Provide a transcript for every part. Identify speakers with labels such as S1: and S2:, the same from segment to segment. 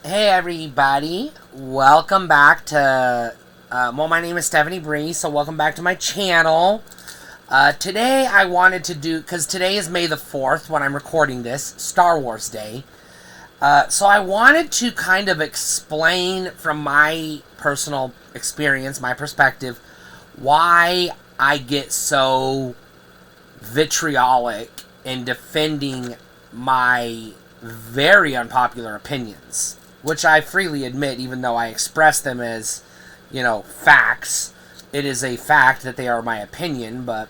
S1: Hey everybody, welcome back to, my name is Stephanie Bree, so welcome back to my channel. Today I wanted to do, because today is May the 4th when I'm recording this, Star Wars Day. So I wanted to kind of explain from my personal experience, my perspective, why I get so vitriolic in defending my very unpopular opinions, which I freely admit, even though I express them as, facts. It is a fact that they are my opinion, but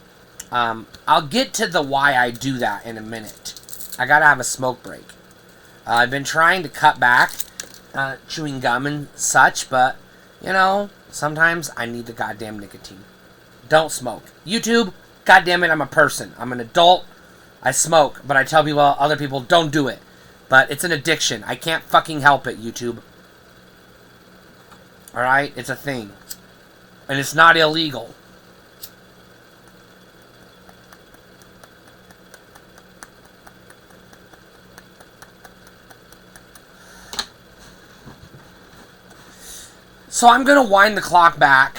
S1: I'll get to the why I do that in a minute. I gotta have a smoke break. I've been trying to cut back chewing gum and such, but, sometimes I need the goddamn nicotine. Don't smoke. YouTube, goddamn it, I'm a person. I'm an adult. I smoke, but I tell people, other people, don't do it. But it's an addiction. I can't fucking help it, YouTube. Alright? It's a thing. And it's not illegal. So I'm going to wind the clock back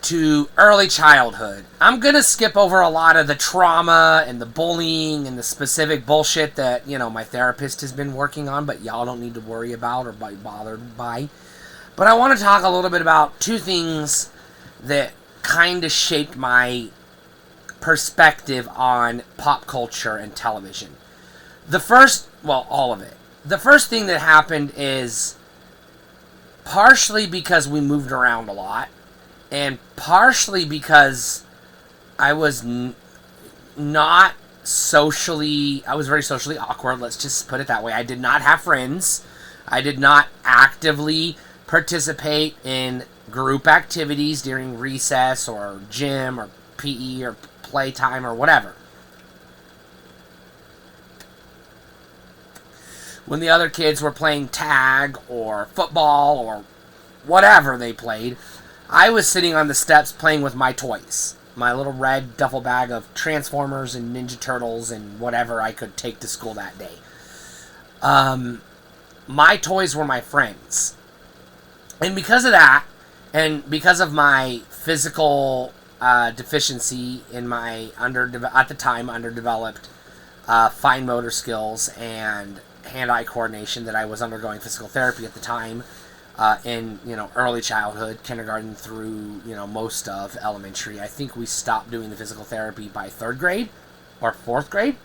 S1: to early childhood. I'm going to skip over a lot of the trauma and the bullying and the specific bullshit that, my therapist has been working on, but y'all don't need to worry about or be bothered by. But I want to talk a little bit about two things that kind of shaped my perspective on pop culture and television. All of it. The first thing that happened is partially because we moved around a lot, and partially because I was I was very socially awkward, let's just put it that way. I did not have friends. I did not actively participate in group activities during recess or gym or PE or playtime or whatever. When the other kids were playing tag or football or whatever they played, I was sitting on the steps playing with my toys. My little red duffel bag of Transformers and Ninja Turtles and whatever I could take to school that day. My toys were my friends. And because of that, and because of my physical deficiency in my at the time underdeveloped fine motor skills and hand-eye coordination, that I was undergoing physical therapy at the time, in early childhood, kindergarten through most of elementary. I think we stopped doing the physical therapy by 3rd grade or 4th grade.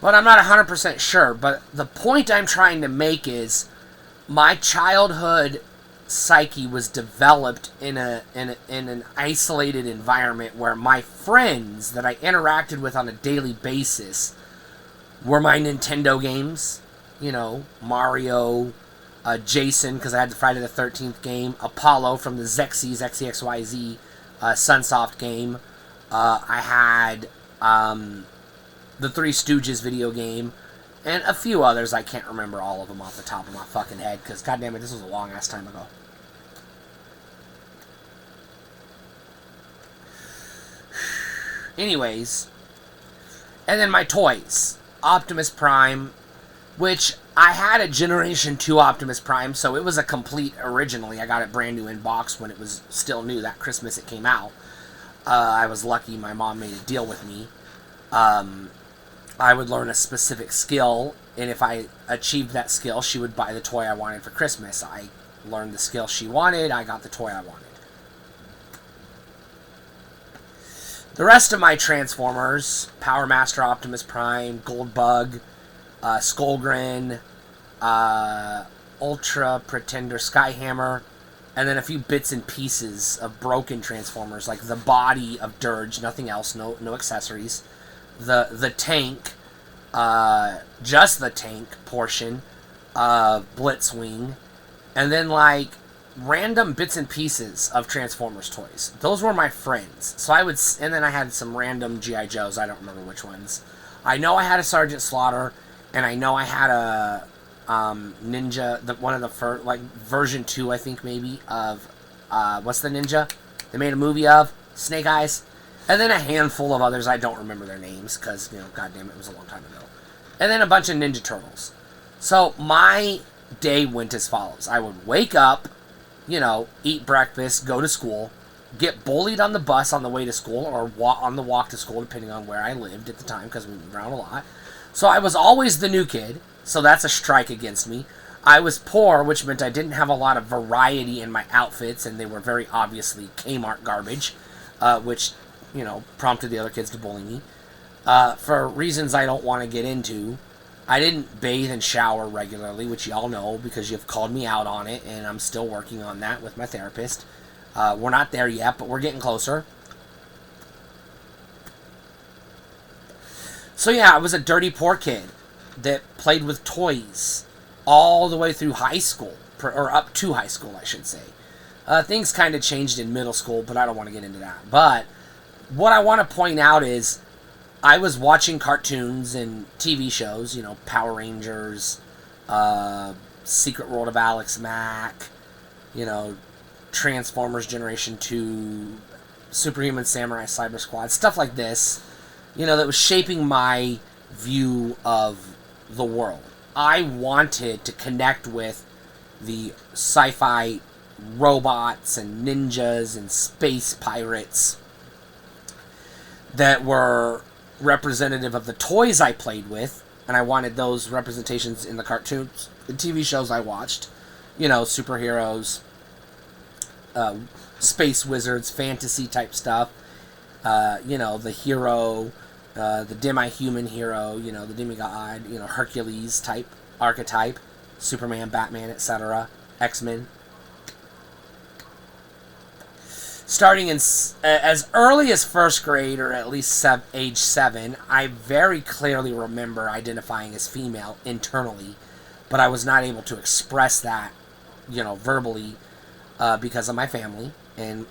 S1: But I'm not 100% sure. But the point I'm trying to make is my childhood psyche was developed in an isolated environment where my friends that I interacted with on a daily basis were my Nintendo games, Mario, Jason, because I had the Friday the 13th game, Apollo from the Zexies, XEXYZ, Sunsoft game. I had the Three Stooges video game, and a few others. I can't remember all of them off the top of my fucking head, because goddammit, this was a long-ass time ago. Anyways, and then my toys. Optimus Prime, which I had a Generation 2 Optimus Prime, so it was a complete originally. I got it brand new in box when it was still new. That Christmas it came out. I was lucky my mom made a deal with me. I would learn a specific skill, and if I achieved that skill, she would buy the toy I wanted for Christmas. I learned the skill she wanted, I got the toy I wanted. The rest of my Transformers, Power Master Optimus Prime, Goldbug, Skullgrin, Ultra Pretender Skyhammer, and then a few bits and pieces of broken Transformers, like the body of Dirge, nothing else, no accessories. The tank, just the tank portion of Blitzwing, and then random bits and pieces of Transformers toys. Those were my friends. So and then I had some random G.I. Joes, I don't remember which ones. I know I had a Sergeant Slaughter, and I know I had a Ninja, one of the first, version 2, I think, maybe, of, what's the Ninja they made a movie of? Snake Eyes. And then a handful of others, I don't remember their names because, goddamn, it was a long time ago. And then a bunch of Ninja Turtles. So my day went as follows. I would wake up, eat breakfast, go to school, get bullied on the bus on the way to school or on the walk to school, depending on where I lived at the time because we moved around a lot. So I was always the new kid, so that's a strike against me. I was poor, which meant I didn't have a lot of variety in my outfits, and they were very obviously Kmart garbage, which, prompted the other kids to bully me. For reasons I don't want to get into, I didn't bathe and shower regularly, which y'all know because you've called me out on it, and I'm still working on that with my therapist. We're not there yet, but we're getting closer. So yeah, I was a dirty poor kid that played with toys all the way through high school, or up to high school, I should say. Things kind of changed in middle school, but I don't want to get into that. But what I want to point out is I was watching cartoons and TV shows, Power Rangers, Secret World of Alex Mack, Transformers Generation 2, Superhuman Samurai Cyber Squad, stuff like this, that was shaping my view of the world. I wanted to connect with the sci-fi robots and ninjas and space pirates that were representative of the toys I played with, and I wanted those representations in the cartoons, the TV shows I watched, superheroes, space wizards, fantasy type stuff, the hero, the demi-human hero, the demigod, Hercules type archetype, Superman, Batman, etc., X-Men. Starting in as early as first grade, or at least age 7, I very clearly remember identifying as female internally, but I was not able to express that, verbally, because of my family. And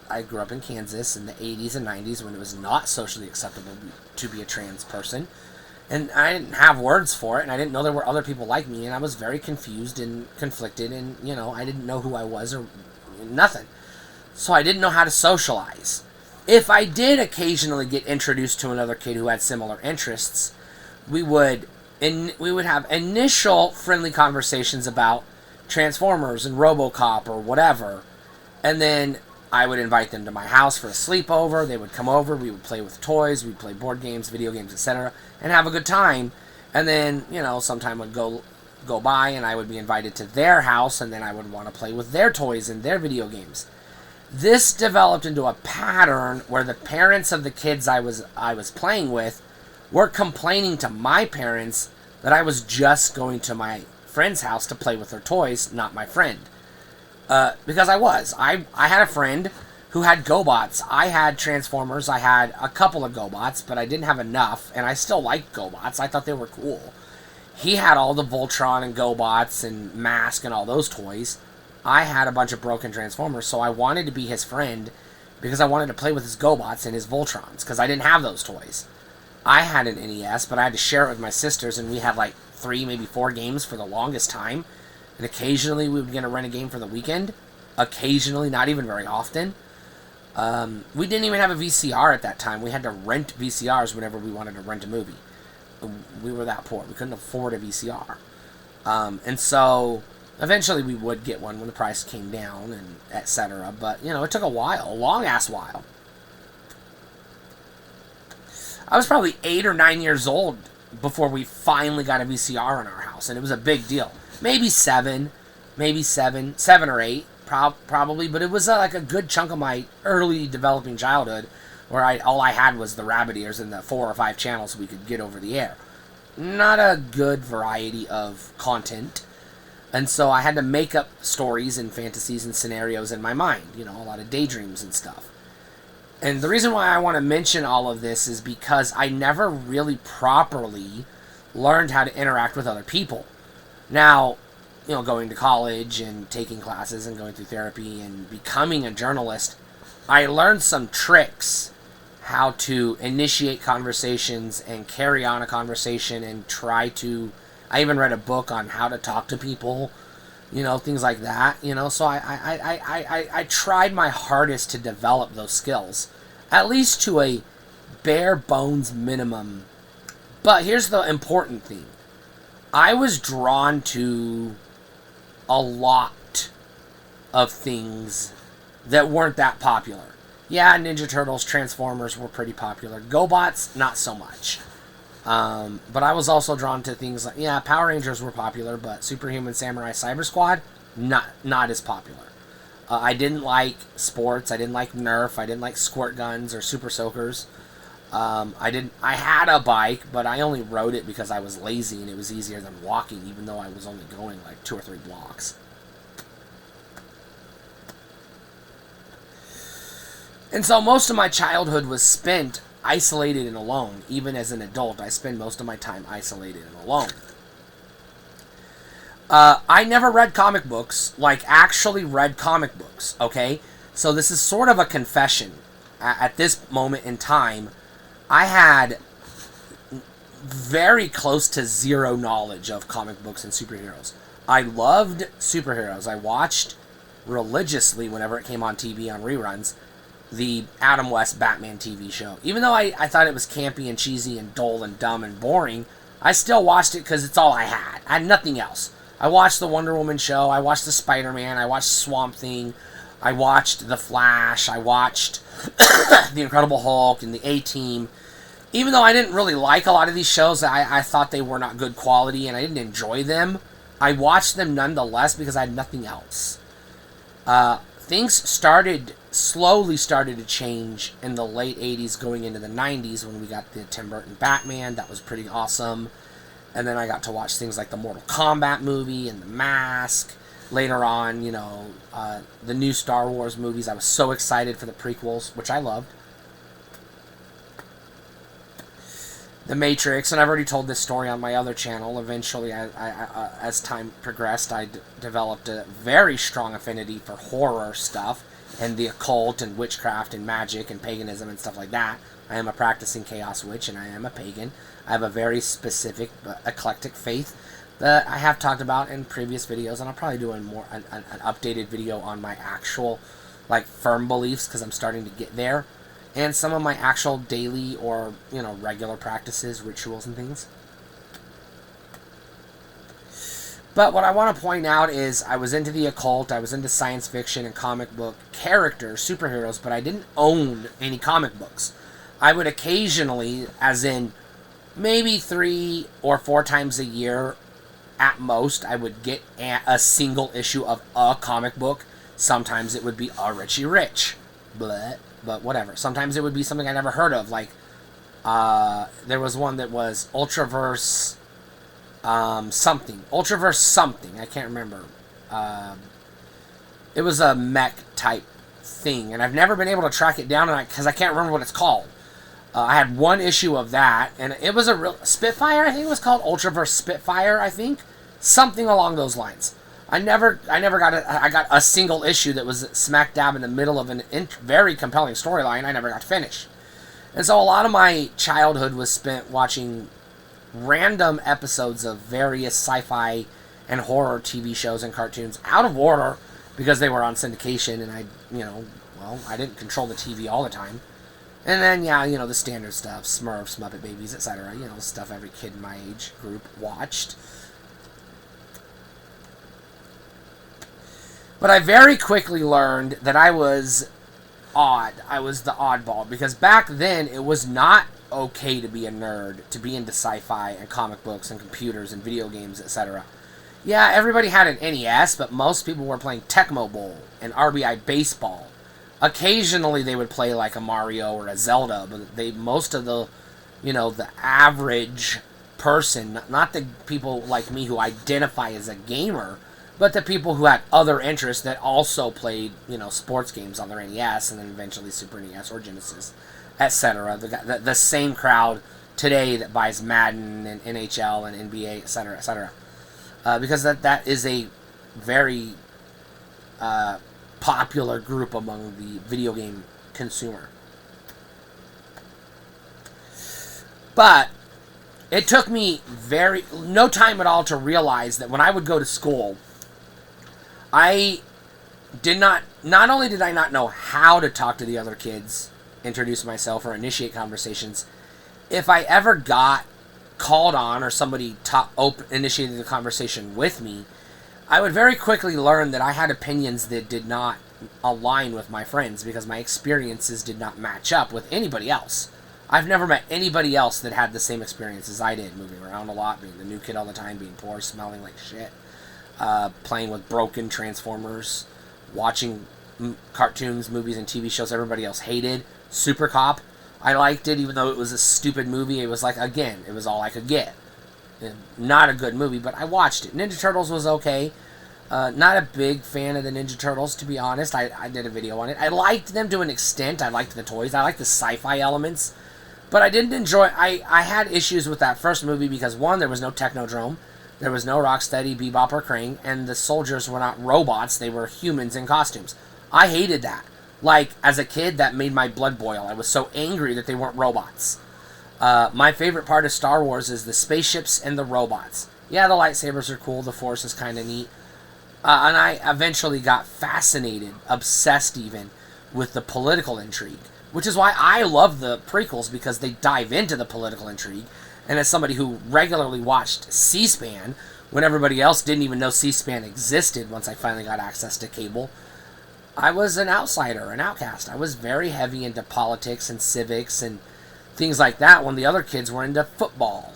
S1: I grew up in Kansas in the 80s and 90s when it was not socially acceptable to be a trans person. And I didn't have words for it, and I didn't know there were other people like me, and I was very confused and conflicted, and, I didn't know who I was or nothing. So I didn't know how to socialize. If I did occasionally get introduced to another kid who had similar interests, we would have initial friendly conversations about Transformers and RoboCop or whatever, and then I would invite them to my house for a sleepover. They would come over, we would play with toys, we'd play board games, video games, etc., and have a good time. And then, sometime would go by and I would be invited to their house, and then I would want to play with their toys and their video games. This developed into a pattern where the parents of the kids I was playing with were complaining to my parents that I was just going to my friend's house to play with their toys, not my friend. Because I was. I had a friend who had GoBots. I had Transformers. I had a couple of GoBots, but I didn't have enough, and I still liked GoBots. I thought they were cool. He had all the Voltron and GoBots and Mask and all those toys. I had a bunch of broken Transformers, so I wanted to be his friend because I wanted to play with his GoBots and his Voltrons, because I didn't have those toys. I had an NES, but I had to share it with my sisters, and we had like 3, maybe 4 games for the longest time. And occasionally we would get to rent a game for the weekend. Occasionally, not even very often. We didn't even have a VCR at that time. We had to rent VCRs whenever we wanted to rent a movie. We were that poor. We couldn't afford a VCR. And so eventually we would get one when the price came down, and etc. But, it took a while, a long-ass while. I was probably 8 or 9 years old before we finally got a VCR in our house, and it was a big deal. Maybe 7 or 8, probably, but it was like a good chunk of my early developing childhood where all I had was the rabbit ears and the 4 or 5 channels we could get over the air. Not a good variety of content. And so I had to make up stories and fantasies and scenarios in my mind, a lot of daydreams and stuff. And the reason why I want to mention all of this is because I never really properly learned how to interact with other people. Now, going to college and taking classes and going through therapy and becoming a journalist, I learned some tricks how to initiate conversations and carry on a conversation and I even read a book on how to talk to people, things like that, so I tried my hardest to develop those skills. at least to a bare bones minimum. But here's the important thing. I was drawn to a lot of things that weren't that popular. Yeah, Ninja Turtles, Transformers were pretty popular. GoBots, not so much. But I was also drawn to things like, yeah, Power Rangers were popular, but Superhuman Samurai Cyber Squad, not as popular. I didn't like sports. I didn't like Nerf. I didn't like squirt guns or super soakers. I had a bike, but I only rode it because I was lazy and it was easier than walking, even though I was only going like 2 or 3 blocks. And so most of my childhood was spent isolated and alone. Even as an adult, I spend most of my time isolated and alone. I never read comic books, like actually read comic books, okay? So this is sort of a confession. At this moment in time, I had very close to zero knowledge of comic books and superheroes. I loved superheroes. I watched religiously whenever it came on TV on reruns, the Adam West Batman TV show. Even though I thought it was campy and cheesy and dull and dumb and boring, I still watched it because it's all I had. I had nothing else. I watched the Wonder Woman show. I watched the Spider-Man. I watched Swamp Thing. I watched The Flash. I watched The Incredible Hulk and the A-Team. Even though I didn't really like a lot of these shows, I thought they were not good quality and I didn't enjoy them, I watched them nonetheless because I had nothing else. Things slowly started to change in the late 80s going into the 90s when we got the Tim Burton Batman. That was pretty awesome. And then I got to watch things like the Mortal Kombat movie and The Mask. Later on, the new Star Wars movies. I was so excited for the prequels, which I loved. The Matrix, and I've already told this story on my other channel. Eventually, as time progressed, I developed a very strong affinity for horror stuff and the occult and witchcraft and magic and paganism and stuff like that. I am a practicing chaos witch and I am a pagan. I have a very specific but eclectic faith that I have talked about in previous videos, and I'll probably do an updated video on my actual firm beliefs because I'm starting to get there. And some of my actual daily or, regular practices, rituals and things. But what I want to point out is I was into the occult, I was into science fiction and comic book characters, superheroes, but I didn't own any comic books. I would occasionally, as in maybe 3 or 4 times a year at most, I would get a single issue of a comic book. Sometimes it would be a Richie Rich. Bleh. But whatever. Sometimes it would be something I never heard of. Like, there was one that was Ultraverse something. Ultraverse something. I can't remember. It was a mech type thing. And I've never been able to track it down because I can't remember what it's called. I had one issue of that. And it was a real Spitfire, I think it was called. Ultraverse Spitfire, I think. Something along those lines. I got a single issue that was smack dab in the middle of a very compelling storyline I never got to finish. And so a lot of my childhood was spent watching random episodes of various sci-fi and horror TV shows and cartoons out of order because they were on syndication and I didn't control the TV all the time. And then, the standard stuff, Smurfs, Muppet Babies, etc., stuff every kid in my age group watched. But I very quickly learned that I was odd. I was the oddball. Because back then, it was not okay to be a nerd, to be into sci-fi and comic books and computers and video games, etc. Yeah, everybody had an NES, but most people were playing Tecmo Bowl and RBI Baseball. Occasionally, they would play like a Mario or a Zelda, but most of the average person, not the people like me who identify as a gamer, but the people who had other interests that also played, sports games on their NES and then eventually Super NES or Genesis, etc. The same crowd today that buys Madden and NHL and NBA, etc., etc. Because that is a very popular group among the video game consumer. But it took me no time at all to realize that when I would go to school, I did not only did I not know how to talk to the other kids introduce myself or initiate conversations, if I ever got called on or somebody initiated the conversation with me, I would very quickly learn that I had opinions that did not align with my friends because my experiences did not match up with anybody else. I've never met anybody else that had the same experience as I did, moving around a lot, being the new kid all the time, being poor, smelling like shit, playing with broken Transformers, watching cartoons, movies, and TV shows everybody else hated. Super Cop, I liked it, even though it was a stupid movie. It was like, again, it was all I could get. Not a good movie, but I watched it. Ninja Turtles was okay. Not a big fan of the Ninja Turtles, to be honest. I did a video on it. I liked them to an extent. I liked the toys. I liked the sci-fi elements. But I didn't enjoy... I had issues with that first movie because, one, there was no Technodrome. There was no Rocksteady, Bebop, or Krang. And the soldiers were not robots. They were humans in costumes. I hated that. Like, as a kid, that made my blood boil. I was so angry that they weren't robots. My favorite part of Star Wars is the spaceships and the robots. Yeah, the lightsabers are cool. The Force is kind of neat. And I eventually got fascinated, obsessed even, with the political intrigue. Which is why I love the prequels, because they dive into the political intrigue. And as somebody who regularly watched C-SPAN, when everybody else didn't even know C-SPAN existed once I finally got access to cable, I was an outsider, an outcast. I was very heavy into politics and civics and things like that when the other kids were into football.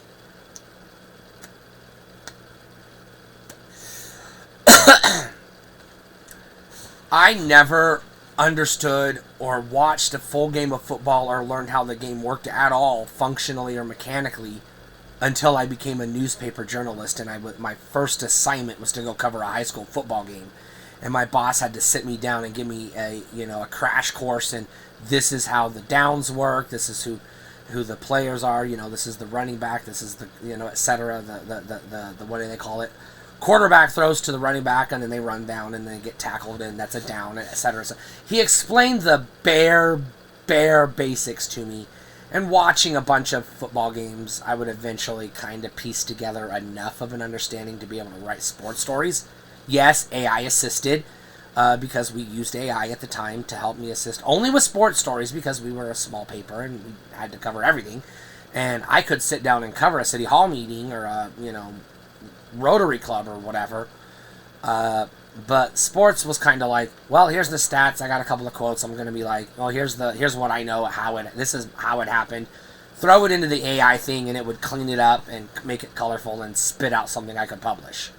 S1: I never understood or watched a full game of football or learned how the game worked at all, functionally or mechanically, until I became a newspaper journalist, and my first assignment was to go cover a high school football game. And my boss had to sit me down and give me a crash course, and this is how the downs work, this is who the players are, this is the running back, this is the, etc., the what do they call it? Quarterback throws to the running back, and then they run down, and they get tackled, and that's a down, etc. So he explained the bare basics to me, and watching a bunch of football games, I would eventually kind of piece together enough of an understanding to be able to write sports stories. Yes, AI assisted, because we used AI at the time to help me assist only with sports stories because we were a small paper and we had to cover everything. And I could sit down and cover a city hall meeting or a, Rotary Club or whatever. But sports was kind of like, well, here's the stats. I got a couple of quotes. I'm going to be like, well, here's what I know, this is how it happened. Throw it into the AI thing and it would clean it up and make it colorful and spit out something I could publish.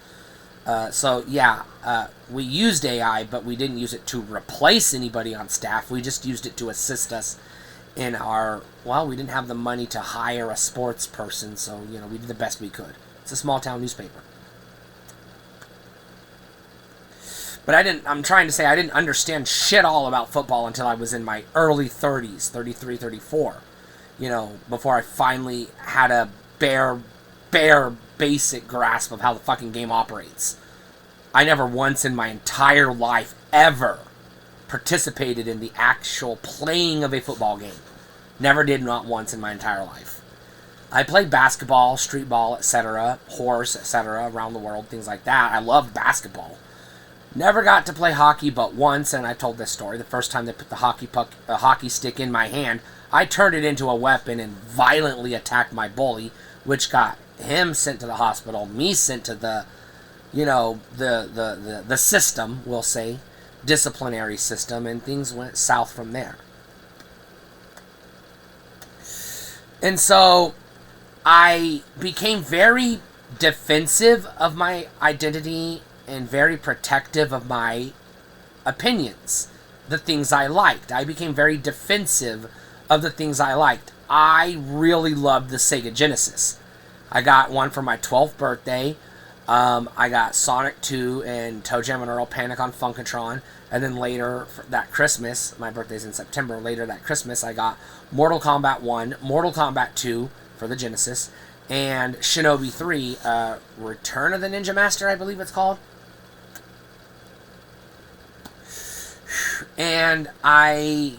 S1: We used AI, but we didn't use it to replace anybody on staff. We just used it to assist us in we didn't have the money to hire a sports person, so, we did the best we could. It's a small town newspaper. But I'm trying to say I didn't understand shit all about football until I was in my early 30s, 33, 34. Before I finally had a bare basic grasp of how the fucking game operates. I never once in my entire life ever participated in the actual playing of a football game. Never did, not once in my entire life. I played basketball, street ball, etc., horse, etc., around the world, things like that. I love basketball. Never got to play hockey but once, and I told this story. The first time they put the hockey stick in my hand, I turned it into a weapon and violently attacked my bully, which got him sent to the hospital, me sent to the system, we'll say, disciplinary system, and things went south from there. And so I became very defensive of my identity and very protective of my opinions, the things I liked. I became very defensive of the things I liked. I really loved the Sega Genesis. I got one for my 12th birthday. I got Sonic 2 and Toe Jam and Earl Panic on Funkatron. And then later, that Christmas, my birthday's in September, later that Christmas, I got Mortal Kombat 1, Mortal Kombat 2 for the Genesis, and Shinobi 3, Return of the Ninja Master, I believe it's called. And I,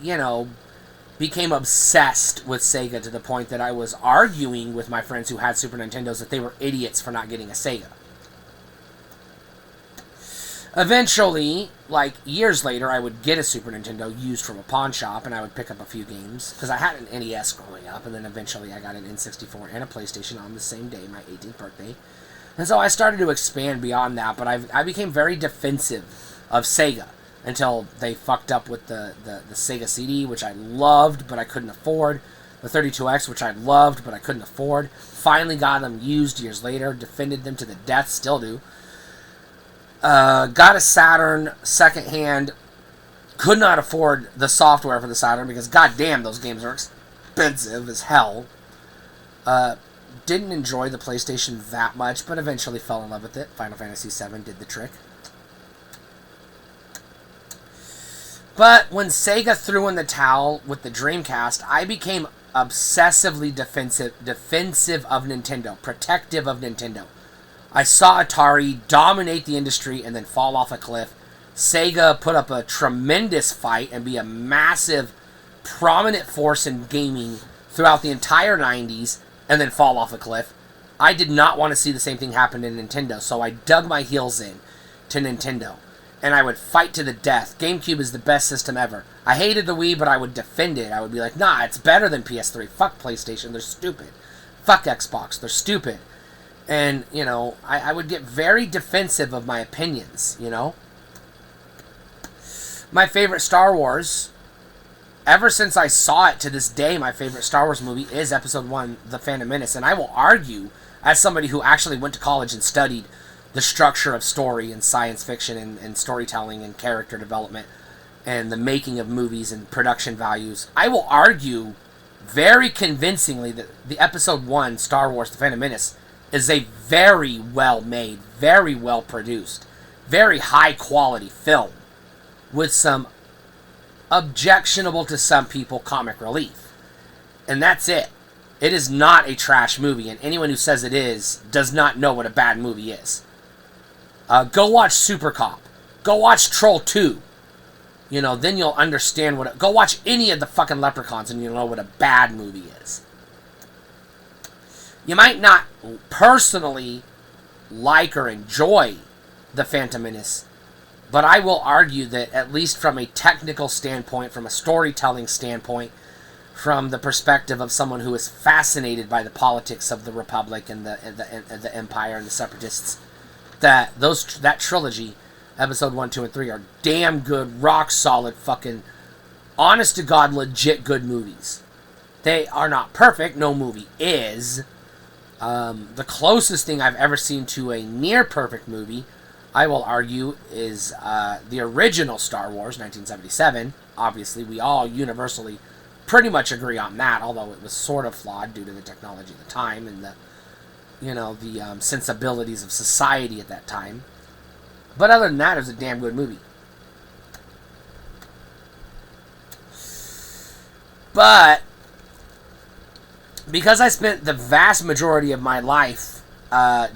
S1: became obsessed with Sega to the point that I was arguing with my friends who had Super Nintendos that they were idiots for not getting a Sega. Eventually, like years later, I would get a Super Nintendo used from a pawn shop, and I would pick up a few games because I had an NES growing up, and then eventually I got an N64 and a PlayStation on the same day, my 18th birthday. And so I started to expand beyond that, but I became very defensive of Sega until they fucked up with the Sega CD, which I loved but I couldn't afford. The 32X, which I loved but I couldn't afford. Finally got them used years later, defended them to the death, still do. Got a Saturn secondhand. Could not afford the software for the Saturn because goddamn those games are expensive as hell. Didn't enjoy the PlayStation that much, but eventually fell in love with it. Final Fantasy VII did the trick. But when Sega threw in the towel with the Dreamcast, I became obsessively defensive of Nintendo, protective of Nintendo. I saw Atari dominate the industry and then fall off a cliff. Sega put up a tremendous fight and be a massive, prominent force in gaming throughout the entire 90s and then fall off a cliff. I did not want to see the same thing happen to Nintendo, so I dug my heels in to Nintendo. And I would fight to the death. GameCube is the best system ever. I hated the Wii, but I would defend it. I would be like, nah, it's better than PS3. Fuck PlayStation, they're stupid. Fuck Xbox, they're stupid. And, you know, I would get very defensive of my opinions, you know? My favorite Star Wars, ever since I saw it to this day, my favorite Star Wars movie is Episode 1, The Phantom Menace. And I will argue, as somebody who actually went to college and studied the structure of story and science fiction and storytelling and character development and the making of movies and production values, I will argue very convincingly that the Episode 1, Star Wars, The Phantom Menace, is a very well made, very well produced, very high quality film with some objectionable to some people comic relief. And that's it. It is not a trash movie, and anyone who says it is does not know what a bad movie is. Go watch Super Cop. Go watch Troll 2. You know, then you'll understand what... Go watch any of the fucking Leprechauns and you'll know what a bad movie is. You might not personally like or enjoy The Phantom Menace, but I will argue that at least from a technical standpoint, from a storytelling standpoint, from the perspective of someone who is fascinated by the politics of the Republic and the Empire and the Separatists, that trilogy, Episode 1, 2, and 3, are damn good, rock solid, fucking, honest to God, legit good movies. They are not perfect. No movie is. The closest thing I've ever seen to a near perfect movie, I will argue, is the original Star Wars, 1977. Obviously, we all universally pretty much agree on that, although it was sort of flawed due to the technology of the time and the, you know, the sensibilities of society at that time. But other than that, it was a damn good movie. But because I spent the vast majority of my life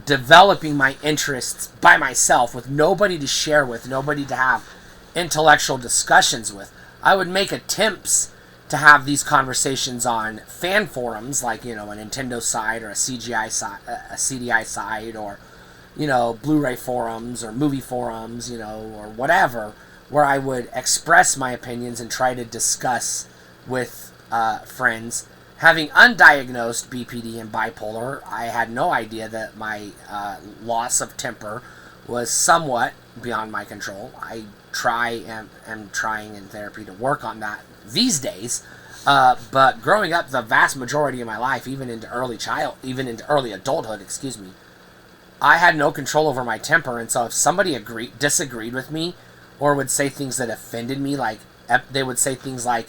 S1: developing my interests by myself with nobody to share with, nobody to have intellectual discussions with, I would make attempts to have these conversations on fan forums, like, you know, a Nintendo side or a CGI side, a CDI side, or, you know, Blu-ray forums or movie forums, you know, or whatever, where I would express my opinions and try to discuss with friends. Having undiagnosed BPD and bipolar, I had no idea that my loss of temper was somewhat beyond my control. I am trying in therapy to work on that these days. But growing up, the vast majority of my life, even into early adulthood, I had no control over my temper. And so if somebody disagreed with me or would say things that offended me, like they would say things like,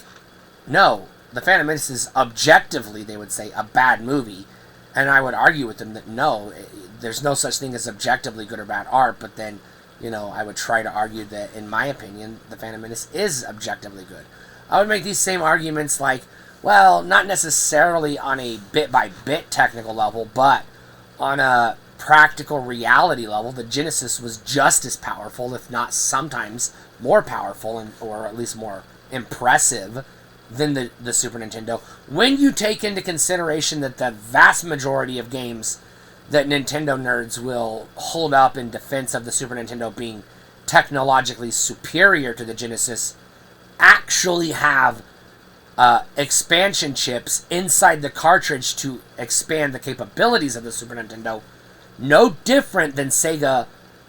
S1: no, The Phantom Menace is objectively, they would say, a bad movie. And I would argue with them that no, there's no such thing as objectively good or bad art. But then, you know, I would try to argue that, in my opinion, The Phantom Menace is objectively good. I would make these same arguments like, well, not necessarily on a bit-by-bit technical level, but on a practical reality level, the Genesis was just as powerful, if not sometimes more powerful, or at least more impressive than the Super Nintendo, when you take into consideration that the vast majority of games that Nintendo nerds will hold up in defense of the Super Nintendo being technologically superior to the Genesis actually have expansion chips inside the cartridge to expand the capabilities of the Super Nintendo. No different than Sega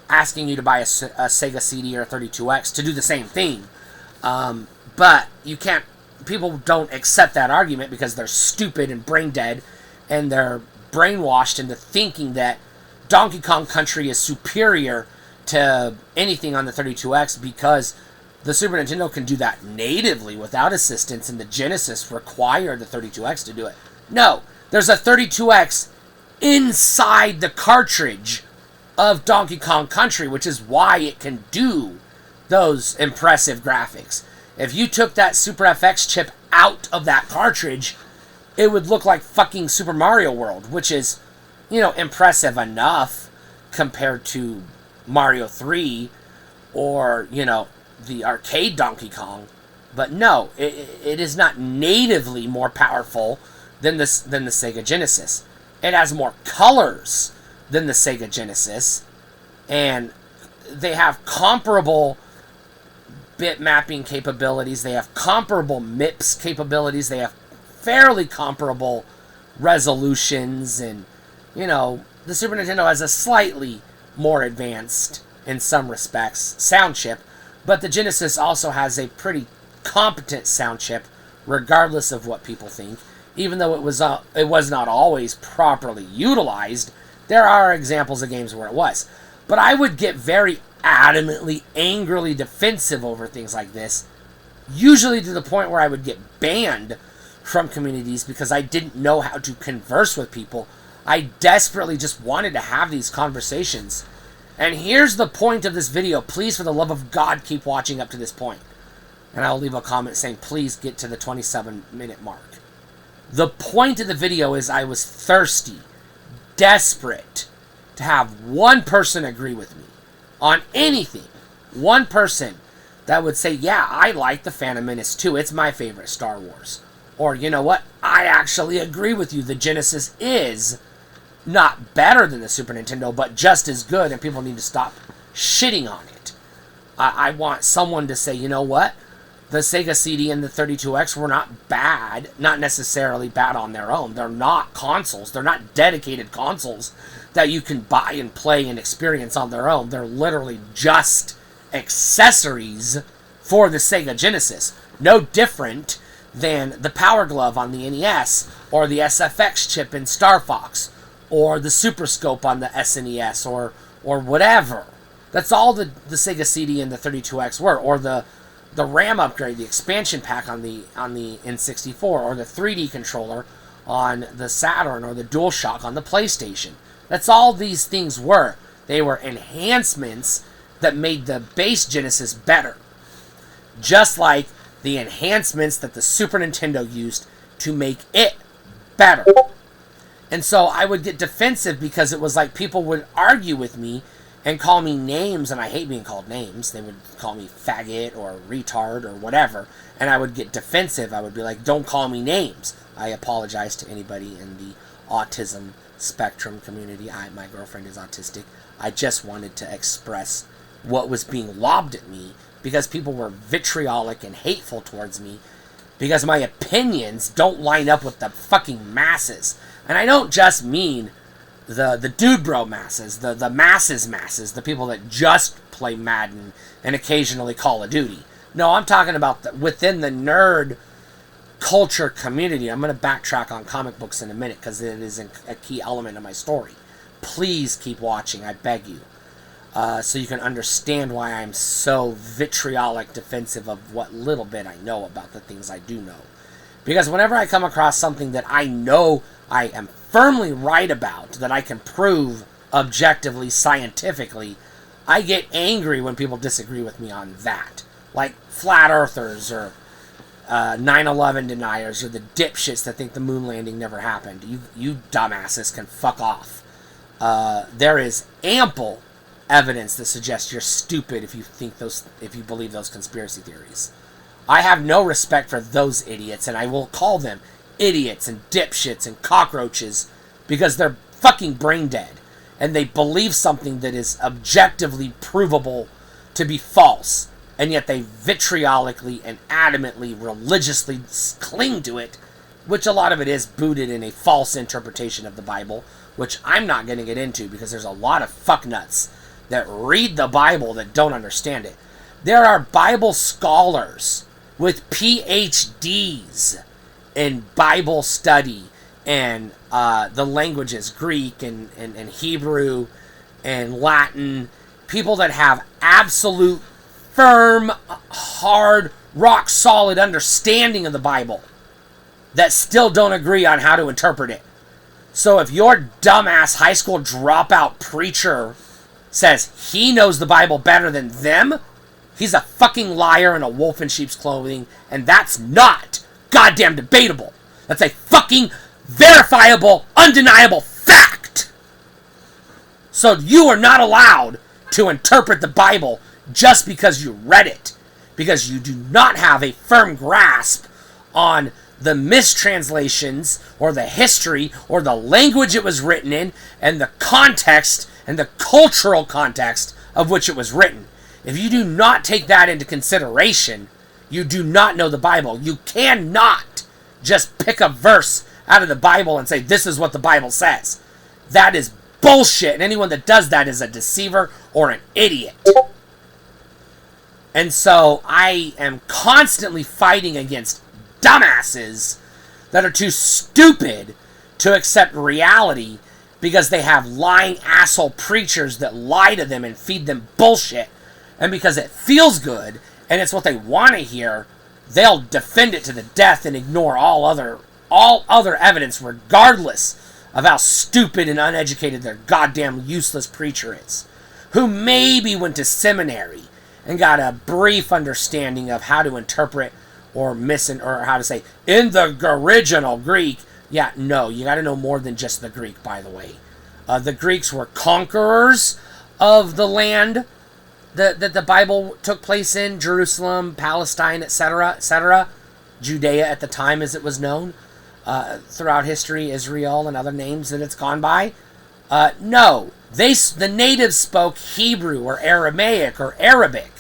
S1: asking you to buy a Sega CD or a 32X to do the same thing. But you can't, people don't accept that argument because they're stupid and brain dead, and they're brainwashed into thinking that Donkey Kong Country is superior to anything on the 32X because the Super Nintendo can do that natively without assistance, and the Genesis required the 32X to do it. No, there's a 32X inside the cartridge of Donkey Kong Country, which is why it can do those impressive graphics. If you took that Super FX chip out of that cartridge, it would look like fucking Super Mario World, which is, you know, impressive enough compared to Mario 3 or, you know, the arcade Donkey Kong. But no, it is not natively more powerful than the Sega Genesis. It has more colors than the Sega Genesis, and they have comparable bit mapping capabilities. They have comparable MIPS capabilities. They have fairly comparable resolutions, and, you know, the Super Nintendo has a slightly more advanced, in some respects, sound chip, but the Genesis also has a pretty competent sound chip, regardless of what people think. Even though it was not always properly utilized, there are examples of games where it was. But I would get very adamantly, angrily defensive over things like this, usually to the point where I would get banned from communities because I didn't know how to converse with people. I desperately just wanted to have these conversations. And here's the point of this video. Please, for the love of God, keep watching up to this point. And I'll leave a comment saying, please get to the 27-minute mark. The point of the video is I was thirsty, desperate to have one person agree with me on anything. One person that would say, yeah, I like the Phantom Menace too. It's my favorite Star Wars. Or, you know what? I actually agree with you. The Genesis is not better than the Super Nintendo, but just as good, and people need to stop shitting on it. I want someone to say, you know what? The Sega CD and the 32X were not bad, not necessarily bad on their own. They're not consoles. They're not dedicated consoles that you can buy and play and experience on their own. They're literally just accessories for the Sega Genesis. No different than the Power Glove on the NES, or the SFX chip in Star Fox, or the Super Scope on the SNES, or whatever. That's all the Sega CD and the 32X were, or the RAM upgrade, the expansion pack on the N64, or the 3D controller on the Saturn, or the DualShock on the PlayStation. That's all these things were. They were enhancements that made the base Genesis better. Just like the enhancements that the Super Nintendo used to make it better. And so I would get defensive because it was like people would argue with me and call me names, and I hate being called names. They would call me faggot or retard or whatever, and I would get defensive. I would be like, don't call me names. I apologize to anybody in the autism spectrum community. My girlfriend is autistic. I just wanted to express what was being lobbed at me because people were vitriolic and hateful towards me because my opinions don't line up with the fucking masses. And I don't just mean the dude bro masses, the masses, the people that just play Madden and occasionally Call of Duty. No, I'm talking about within the nerd culture community. I'm going to backtrack on comic books in a minute because it is a key element of my story. Please keep watching, I beg you, so you can understand why I'm so vitriolic defensive of what little bit I know about the things I do know. Because whenever I come across something that I know I am firmly right about, that I can prove objectively, scientifically, I get angry when people disagree with me on that. Like flat earthers, or 9/11 deniers, or the dipshits that think the moon landing never happened. You dumbasses can fuck off. There is ample evidence that suggests you're stupid if you believe those conspiracy theories. I have no respect for those idiots, and I will call them idiots and dipshits and cockroaches because they're fucking brain dead, and they believe something that is objectively provable to be false, and yet they vitriolically and adamantly, religiously cling to it, which a lot of it is booted in a false interpretation of the Bible, which I'm not going to get into because there's a lot of fucknuts that read the Bible that don't understand it. There are Bible scholars with PhDs in Bible study and the languages, Greek and Hebrew and Latin, people that have absolute, firm, hard, rock-solid understanding of the Bible that still don't agree on how to interpret it. So if your dumbass high school dropout preacher says he knows the Bible better than them, he's a fucking liar and a wolf in sheep's clothing, and that's not goddamn debatable. That's a fucking verifiable, undeniable fact. So you are not allowed to interpret the Bible just because you read it, because you do not have a firm grasp on the mistranslations or the history or the language it was written in and the context and the cultural context of which it was written. If you do not take that into consideration, you do not know the Bible. You cannot just pick a verse out of the Bible and say, this is what the Bible says. That is bullshit, and anyone that does that is a deceiver or an idiot. And so I am constantly fighting against dumbasses that are too stupid to accept reality because they have lying asshole preachers that lie to them and feed them bullshit. And because it feels good and it's what they want to hear, they'll defend it to the death and ignore all other evidence, regardless of how stupid and uneducated their goddamn useless preacher is, who maybe went to seminary and got a brief understanding of how to interpret or how to say in the original Greek. Yeah, no, you got to know more than just the Greek, by the way. The Greeks were conquerors of the land that the Bible took place in, Jerusalem, Palestine, etc., etc., Judea at the time as it was known, throughout history, Israel and other names that it's gone by. No, the natives spoke Hebrew or Aramaic or Arabic,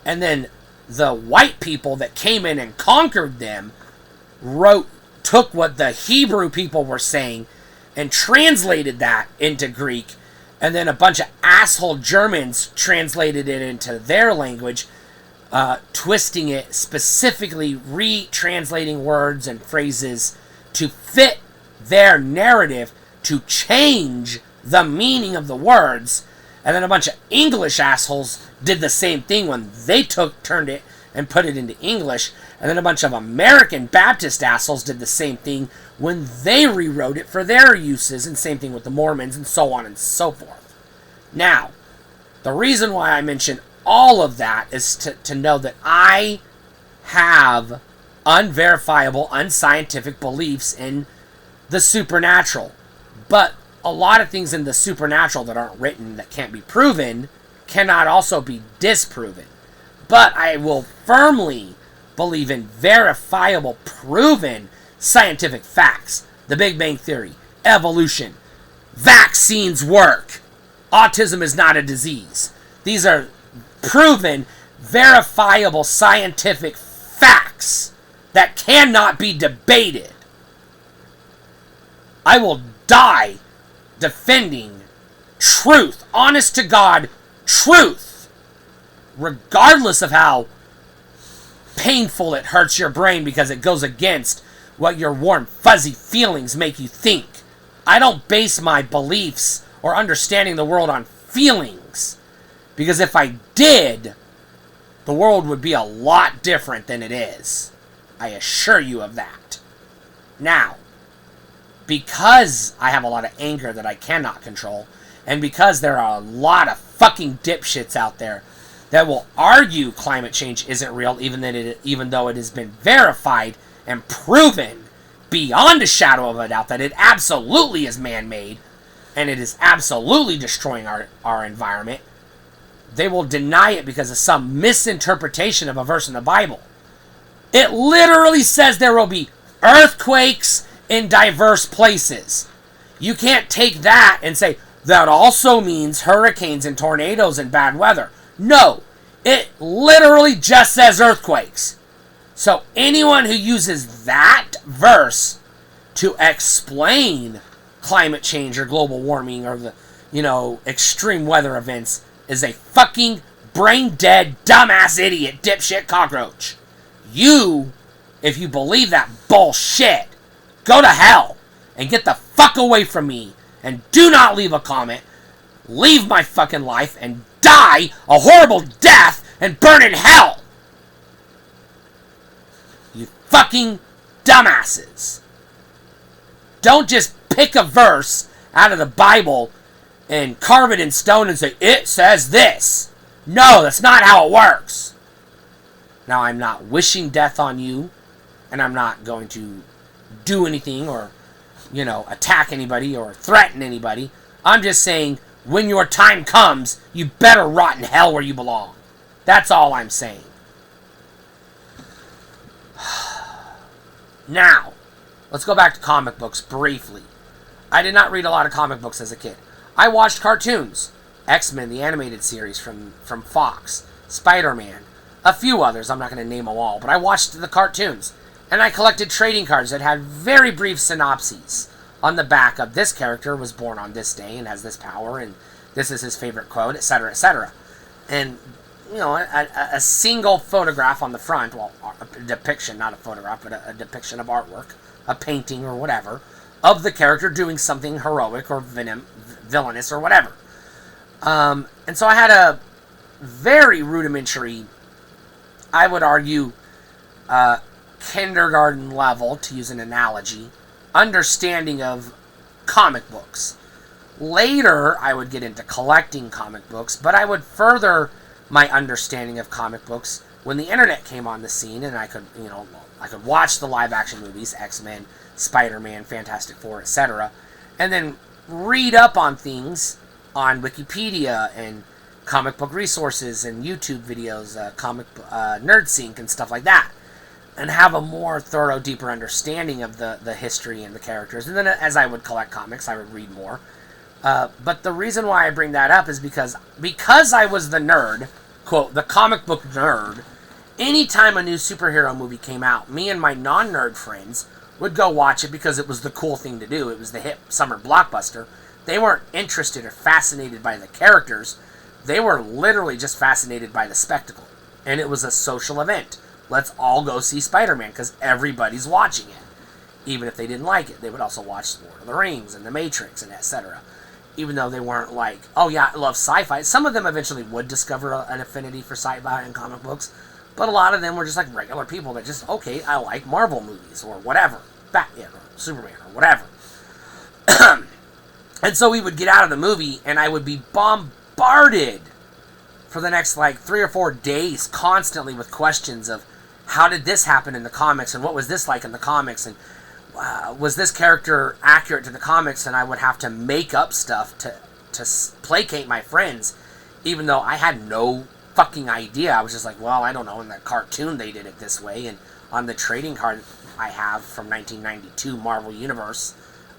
S1: and then the white people that came in and conquered them took what the Hebrew people were saying and translated that into Greek, and then a bunch of asshole Germans translated it into their language, twisting it, specifically retranslating words and phrases to fit their narrative, to change the meaning of the words. And then a bunch of English assholes did the same thing when they turned it and put it into English. And then a bunch of American Baptist assholes did the same thing when they rewrote it for their uses. And same thing with the Mormons and so on and so forth. Now, the reason why I mention all of that is to know that I have unverifiable, unscientific beliefs in the supernatural. But a lot of things in the supernatural that aren't written, that can't be proven, cannot also be disproven. But I will firmly believe in verifiable, proven scientific facts. The Big Bang Theory, evolution, vaccines work, autism is not a disease. These are proven, verifiable scientific facts that cannot be debated. I will die defending truth, honest to God truth, regardless of how painful it hurts your brain because it goes against what your warm, fuzzy feelings make you think. I don't base my beliefs or understanding the world on feelings, because if I did, the world would be a lot different than it is. I assure you of that. Now, because I have a lot of anger that I cannot control, and because there are a lot of fucking dipshits out there that will argue climate change isn't real, even though it has been verified and proven beyond a shadow of a doubt that it absolutely is man-made, and it is absolutely destroying our environment, they will deny it because of some misinterpretation of a verse in the Bible. It literally says there will be earthquakes in diverse places. You can't take that and say, that also means hurricanes and tornadoes and bad weather. No, It literally just says earthquakes. So anyone who uses that verse to explain climate change or global warming or the, extreme weather events is a fucking brain-dead, dumbass idiot, dipshit cockroach. You, if you believe that bullshit, go to hell and get the fuck away from me and do not leave a comment. Leave my fucking life and die a horrible death and burn in hell. You fucking dumbasses. Don't just pick a verse out of the Bible and carve it in stone and say, it says this. No, that's not how it works. Now, I'm not wishing death on you, and I'm not going to do anything or, attack anybody or threaten anybody. I'm just saying, when your time comes, you better rot in hell where you belong. That's all I'm saying. Now, let's go back to comic books briefly. I did not read a lot of comic books as a kid. I watched cartoons. X-Men, the animated series from Fox. Spider-Man. A few others, I'm not going to name them all, but I watched the cartoons. And I collected trading cards that had very brief synopses on the back of this character was born on this day and has this power, and this is his favorite quote, etc., etc. And, a single photograph on the front, well, a depiction, not a photograph, but a depiction of artwork, a painting or whatever, of the character doing something heroic or villainous or whatever. And so I had a very rudimentary, I would argue, kindergarten level, to use an analogy, understanding of comic books. Later, I would get into collecting comic books, but I would further my understanding of comic books when the internet came on the scene, and I could, I could watch the live-action movies, X-Men, Spider-Man, Fantastic Four, etc., and then read up on things on Wikipedia and comic book resources and YouTube videos, NerdSync and stuff like that, and have a more thorough, deeper understanding of the history and the characters. And then as I would collect comics, I would read more. But the reason why I bring that up is because I was the nerd, quote, the comic book nerd, anytime a new superhero movie came out, me and my non-nerd friends would go watch it because it was the cool thing to do. It was the hip summer blockbuster. They weren't interested or fascinated by the characters. They were literally just fascinated by the spectacle. And it was a social event. Let's all go see Spider-Man because everybody's watching it. Even if they didn't like it, they would also watch Lord of the Rings and The Matrix and etc. Even though they weren't like, oh yeah, I love sci-fi. Some of them eventually would discover an affinity for sci-fi and comic books. But a lot of them were just like regular people that just, okay, I like Marvel movies or whatever. Batman or Superman or whatever. And so we would get out of the movie and I would be bombarded for the next 3 or 4 days constantly with questions of how did this happen in the comics and what was this like in the comics and was this character accurate to the comics, and I would have to make up stuff to placate my friends, even though I had no fucking idea. I was just like, well, I don't know, in the cartoon they did it this way, and on the trading card I have from 1992 Marvel Universe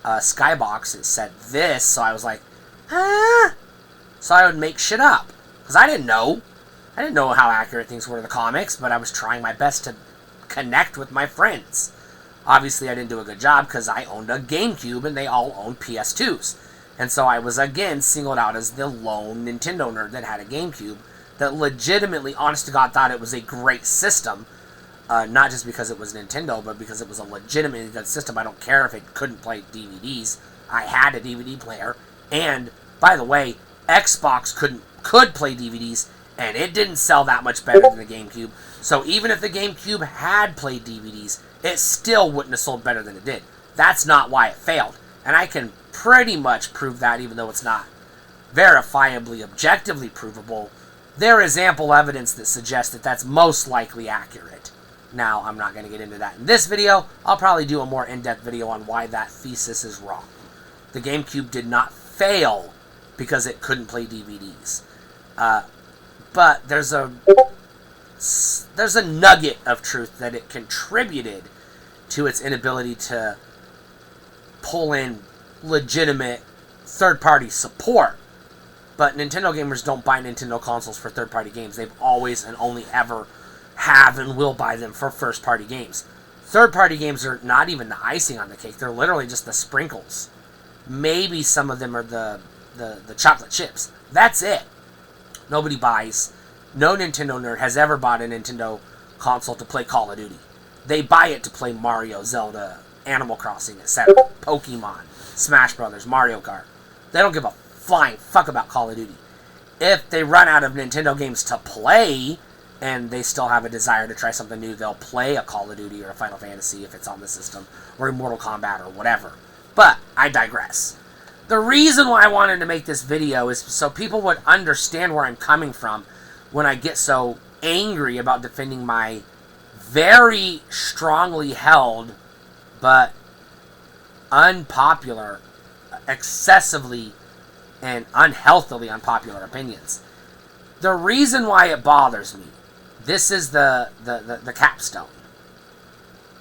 S1: Skybox, it said this, so I was like, huh? So I would make shit up, because I didn't know how accurate things were to the comics, but I was trying my best to connect with my friends. Obviously, I didn't do a good job because I owned a GameCube and they all owned PS2s. And so I was, again, singled out as the lone Nintendo nerd that had a GameCube that legitimately, honest to God, thought it was a great system. Not just because it was Nintendo, but because it was a legitimately good system. I don't care if it couldn't play DVDs. I had a DVD player. And, by the way, Xbox could play DVDs, and it didn't sell that much better than the GameCube. So even if the GameCube had played DVDs, it still wouldn't have sold better than it did. That's not why it failed. And I can pretty much prove that, even though it's not verifiably, objectively provable. There is ample evidence that suggests that that's most likely accurate. Now, I'm not going to get into that in this video. I'll probably do a more in-depth video on why that thesis is wrong. The GameCube did not fail because it couldn't play DVDs. But there's a nugget of truth that it contributed to its inability to pull in legitimate third-party support. But Nintendo gamers don't buy Nintendo consoles for third-party games. They've always and only ever have and will buy them for first-party games. Third-party games are not even the icing on the cake. They're literally just the sprinkles. Maybe some of them are the chocolate chips. That's it. Nobody buys. No Nintendo nerd has ever bought a Nintendo console to play Call of Duty. They buy it to play Mario, Zelda, Animal Crossing, etc. Pokemon, Smash Brothers, Mario Kart. They don't give a flying fuck about Call of Duty. If they run out of Nintendo games to play, and they still have a desire to try something new, they'll play a Call of Duty or a Final Fantasy if it's on the system, or Mortal Kombat or whatever. But I digress. The reason why I wanted to make this video is so people would understand where I'm coming from when I get so angry about defending my very strongly held but unpopular, excessively and unhealthily unpopular opinions. The reason why it bothers me, this is the capstone.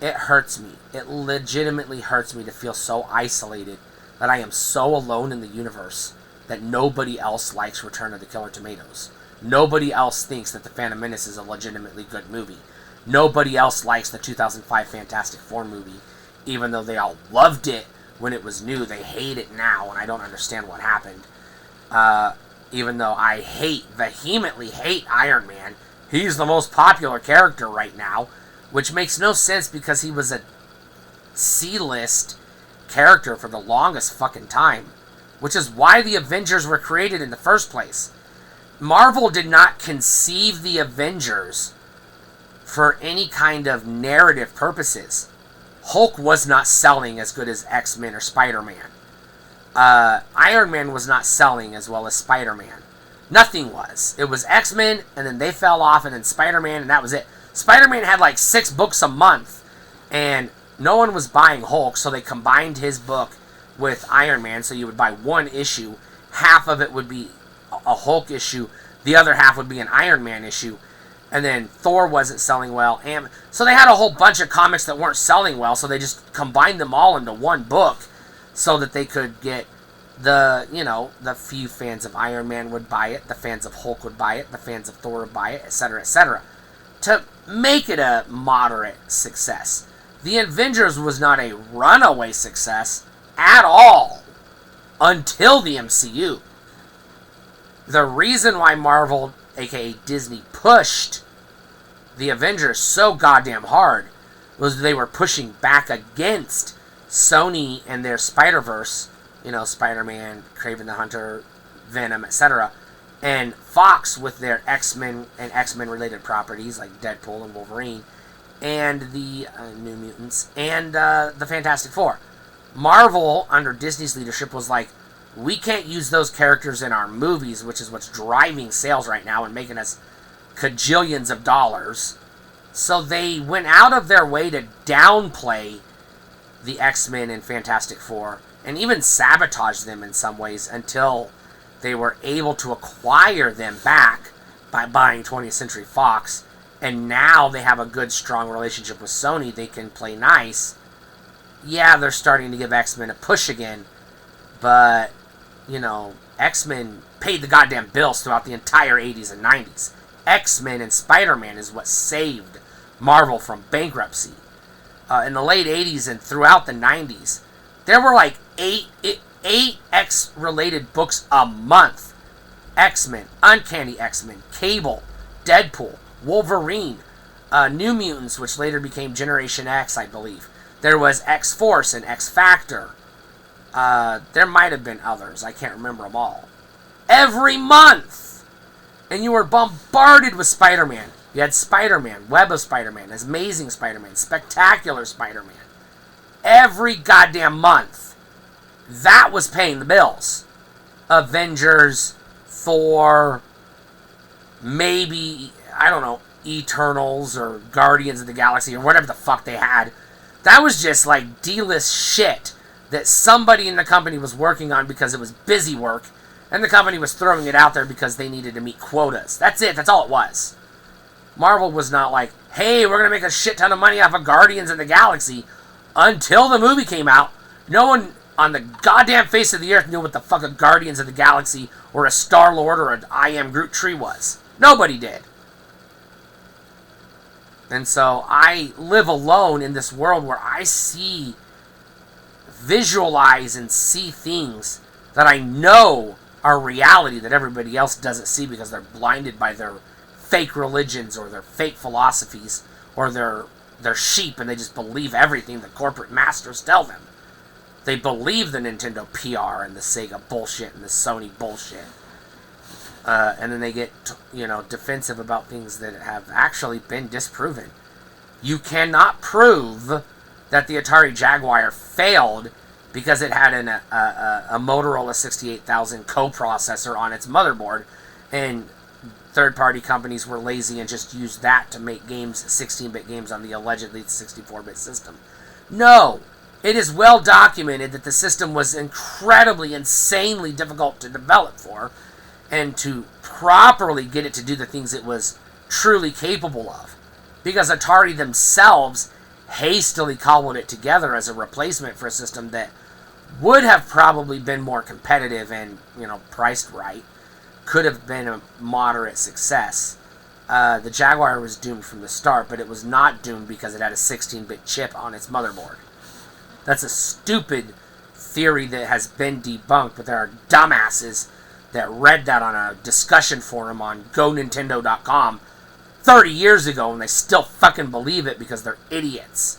S1: It hurts me. It legitimately hurts me to feel so isolated that I am so alone in the universe that nobody else likes Return of the Killer Tomatoes. Nobody else thinks that The Phantom Menace is a legitimately good movie. Nobody else likes the 2005 Fantastic Four movie, even though they all loved it when it was new. They hate it now, and I don't understand what happened. Even though I vehemently hate Iron Man. He's the most popular character right now, which makes no sense because he was a C-list character for the longest fucking time, which is why the Avengers were created in the first place. Marvel did not conceive the Avengers for any kind of narrative purposes. Hulk was not selling as good as X-Men or Spider-Man. Iron Man was not selling as well as Spider-Man. Nothing was. It was X-Men, and then they fell off, and then Spider-Man, and that was it. Spider-Man had like 6 books a month, and no one was buying Hulk, so they combined his book with Iron Man, so you would buy one issue. Half of it would be a Hulk issue. The other half would be an Iron Man issue. And then Thor wasn't selling well. And so they had a whole bunch of comics that weren't selling well, so they just combined them all into one book so that they could get the few fans of Iron Man would buy it, the fans of Hulk would buy it, the fans of Thor would buy it, etc., etc., to make it a moderate success. The Avengers was not a runaway success at all until the MCU. The reason why Marvel, aka Disney, pushed the Avengers so goddamn hard was they were pushing back against Sony and their Spider-Verse, Spider-Man, Kraven the Hunter, Venom, etc., and Fox with their X-Men and X-Men related properties like Deadpool and Wolverine, and the New Mutants, and the Fantastic Four. Marvel, under Disney's leadership, was like, we can't use those characters in our movies, which is what's driving sales right now and making us cajillions of dollars. So they went out of their way to downplay the X-Men and Fantastic Four, and even sabotage them in some ways until they were able to acquire them back by buying 20th Century Fox. And now they have a good, strong relationship with Sony. They can play nice. Yeah, they're starting to give X-Men a push again. But, X-Men paid the goddamn bills throughout the entire 80s and 90s. X-Men and Spider-Man is what saved Marvel from bankruptcy. In the late 80s and throughout the 90s, there were like 8 X-related books a month. X-Men, Uncanny X-Men, Cable, Deadpool, Wolverine, New Mutants, which later became Generation X, I believe. There was X-Force and X-Factor. There might have been others. I can't remember them all. Every month! And you were bombarded with Spider-Man. You had Spider-Man, Web of Spider-Man, Amazing Spider-Man, Spectacular Spider-Man. Every goddamn month. That was paying the bills. Avengers, Thor, maybe, I don't know, Eternals or Guardians of the Galaxy or whatever the fuck they had. That was just like D-list shit that somebody in the company was working on because it was busy work, and the company was throwing it out there because they needed to meet quotas. That's it. That's all it was. Marvel was not like, hey, we're going to make a shit ton of money off of Guardians of the Galaxy. Until the movie came out, no one on the goddamn face of the earth knew what the fucking Guardians of the Galaxy or a Star-Lord or an I Am Groot tree was. Nobody did. And so I live alone in this world where I visualize and see things that I know are reality that everybody else doesn't see because they're blinded by their fake religions or their fake philosophies or their sheep, and they just believe everything the corporate masters tell them. They believe the Nintendo PR and the Sega bullshit and the Sony bullshit. And then they get, defensive about things that have actually been disproven. You cannot prove that the Atari Jaguar failed because it had a Motorola 68000 coprocessor on its motherboard, and third-party companies were lazy and just used that to make games, 16-bit games, on the allegedly 64-bit system. No! It is well documented that the system was incredibly, insanely difficult to develop for, and to properly get it to do the things it was truly capable of. Because Atari themselves hastily cobbled it together as a replacement for a system that would have probably been more competitive and, priced right. Could have been a moderate success. The Jaguar was doomed from the start, but it was not doomed because it had a 16-bit chip on its motherboard. That's a stupid theory that has been debunked, but there are dumbasses that read that on a discussion forum on GoNintendo.com 30 years ago, and they still fucking believe it because they're idiots.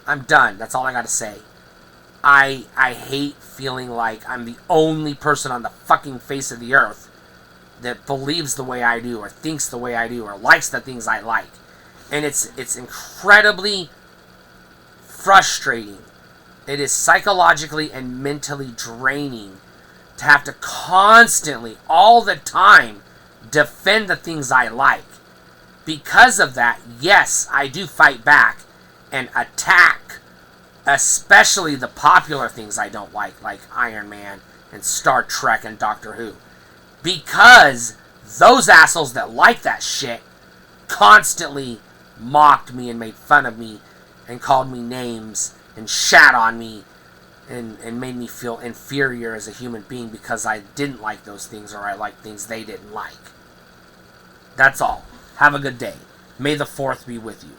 S1: I'm done. That's all I gotta say. I hate feeling like I'm the only person on the fucking face of the earth that believes the way I do, or thinks the way I do, or likes the things I like. And it's incredibly frustrating. It is psychologically and mentally draining to have to constantly, all the time, defend the things I like. Because of that, yes, I do fight back and attack, especially the popular things I don't like Iron Man and Star Trek and Doctor Who. Because those assholes that like that shit constantly mocked me and made fun of me and called me names and shat on me and made me feel inferior as a human being because I didn't like those things or I liked things they didn't like. That's all. Have a good day. May the 4th be with you.